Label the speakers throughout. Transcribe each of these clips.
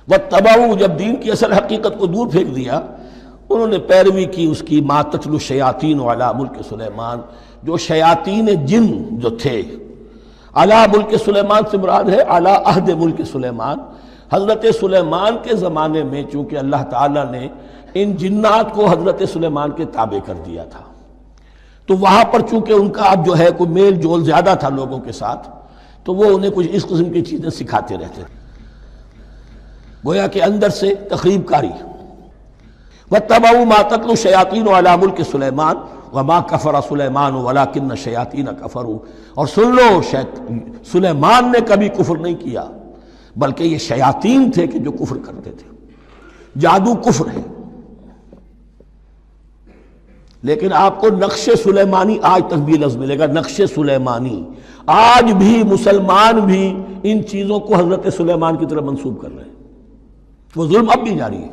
Speaker 1: واتبعوا، جب دین کی اصل حقیقت کو دور پھینک دیا، انہوں نے پیروی کی اس کی ما تتلو الشیاطین علی ملک سلیمان، جو شیاطین جن جو تھے، علی ملک سلیمان سے مراد ہے علی عہد ملک سلیمان، حضرت سلیمان کے زمانے میں چونکہ اللہ تعالیٰ نے ان جنات کو حضرت سلیمان کے تابع کر دیا تھا، تو وہاں پر چونکہ ان کا اب جو ہے کوئی میل جول زیادہ تھا لوگوں کے ساتھ، تو وہ انہیں کچھ اس قسم کی چیزیں سکھاتے رہتے تھے، گویا کہ اندر سے تخریب کاری۔ وَاتَّبَعُوا مَا تَتْلُو الشَّيَاطِينُ عَلَىٰ مُلْكِ سُلَيْمَانَ وَمَا كَفَرَ سُلَيْمَانُ وَلَٰكِنَّ الشَّيَاطِينَ كَفَرُوا، اور سن لو سلیمان نے کبھی کفر نہیں کیا بلکہ یہ شیاطین تھے کہ جو کفر کرتے تھے۔ جادو کفر ہے، لیکن آپ کو نقش سلیمانی آج تک بھی لفظ ملے گا، نقش سلیمانی۔ آج بھی مسلمان بھی ان چیزوں کو حضرت سلیمان کی طرف منسوب کر رہے ہیں، وہ ظلم اب بھی جاری ہے۔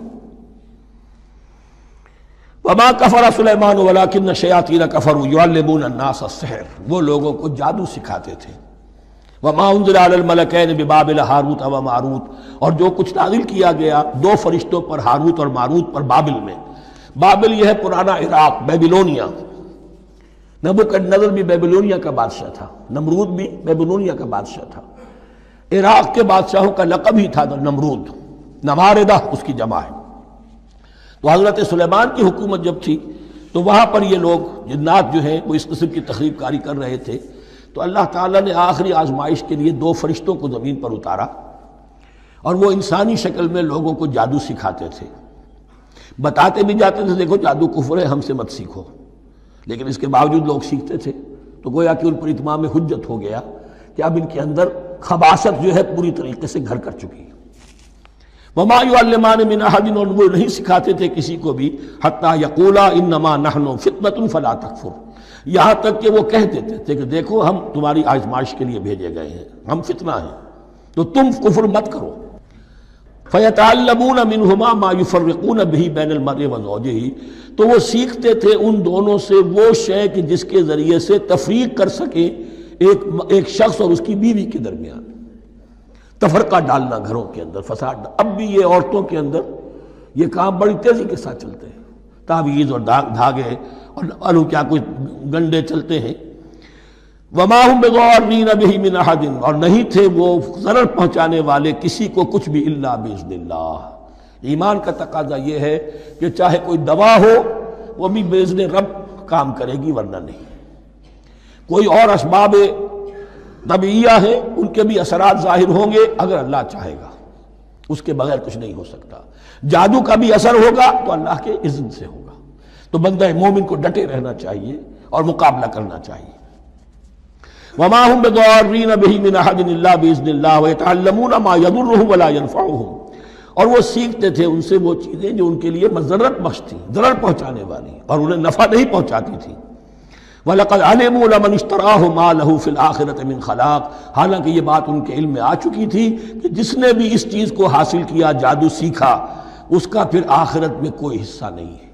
Speaker 1: وما کفر سلیمان ولکن الشیاطین کفروا یعلمون الناس السحر، وہ لوگوں کو جادو سکھاتے تھے۔ وما انزل علی الملکین ببابل ہاروت و ماروت، اور جو کچھ نازل کیا گیا دو فرشتوں پر، ہاروت اور ماروت پر، بابل میں۔ بابل یہ ہے پرانا عراق، بیبلونیا۔ نبوکدنضر بھی بیبلونیا کا بادشاہ تھا، نمرود بھی بیبلونیا کا بادشاہ تھا۔ عراق کے بادشاہوں کا لقب ہی تھا نمرود، نماردہ اس کی جمع ہے۔ تو حضرت سلیمان کی حکومت جب تھی تو وہاں پر یہ لوگ جنات جو ہیں وہ اس قسم کی تخریب کاری کر رہے تھے، تو اللہ تعالیٰ نے آخری آزمائش کے لیے دو فرشتوں کو زمین پر اتارا، اور وہ انسانی شکل میں لوگوں کو جادو سکھاتے تھے، بتاتے بھی جاتے تھے دیکھو جادو کفر ہے، ہم سے مت سیکھو، لیکن اس کے باوجود لوگ سیکھتے تھے، تو گویا کہ ان پر اتمام حجت ہو گیا کہ اب ان کے اندر خباثت جو ہے پوری طریقے سے گھر کر چکی ہے۔ وما يعلمان من احد، اور وہ نہیں سکھاتے تھے کسی کو بھی، حتی یقولا انما نحن فتنة فلا تکفر، یہاں تک کہ وہ کہہ دیتے تھے کہ دیکھو ہم تمہاری آزمائش کے لیے بھیجے گئے ہیں، ہم فتنہ ہیں تو تم کفر مت کرو۔ فیتعلمون منہما ما یفرقون به بین المرء وزوجہ، تو وہ سیکھتے تھے ان دونوں سے وہ شے کہ جس کے ذریعے سے تفریق کر سکے ایک شخص اور اس کی بیوی کے درمیان، تفرقہ ڈالنا گھروں کے اندر، فساد۔ اب بھی یہ عورتوں کے اندر یہ کام بڑی تیزی کے ساتھ چلتے ہیں، تعویذ اور دھاگے اور کیا کچھ گنڈے چلتے ہیں۔ وما هم بضارین بہ من احد، اور نہیں تھے وہ ضرر پہنچانے والے کسی کو کچھ بھی الا باذن اللہ۔ ایمان کا تقاضا یہ ہے کہ چاہے کوئی دوا ہو وہ بھی باذن رب کام کرے گی، ورنہ نہیں۔ کوئی اور اسباب طبیعیہ ہیں، ان کے بھی اثرات ظاہر ہوں گے اگر اللہ چاہے گا، اس کے بغیر کچھ نہیں ہو سکتا۔ جادو کا بھی اثر ہوگا تو اللہ کے اذن سے ہوگا، تو بندہ مومن کو ڈٹے رہنا چاہیے اور مقابلہ کرنا چاہیے۔ وما هم بضارین بہ من احد الا باذن اللہ ویتعلمون ما یضرهم ولا ينفعهم، اور وہ سیکھتے تھے ان سے وہ چیزیں جو ان کے لیے مضرت بخش تھیں، ضرر پہنچانے والی، اور انہیں نفع نہیں پہنچاتی تھی۔ وَلَقَدْ عَلِمُوا لَمَنِ اشْتَرَاهُ مَا لَهُ فِي الْآخِرَةِ مِنْ خَلَاقٍ، حالانکہ یہ بات ان کے علم میں آ چکی تھی کہ جس نے بھی اس چیز کو حاصل کیا، جادو سیکھا، اس کا پھر آخرت میں کوئی حصہ نہیں ہے۔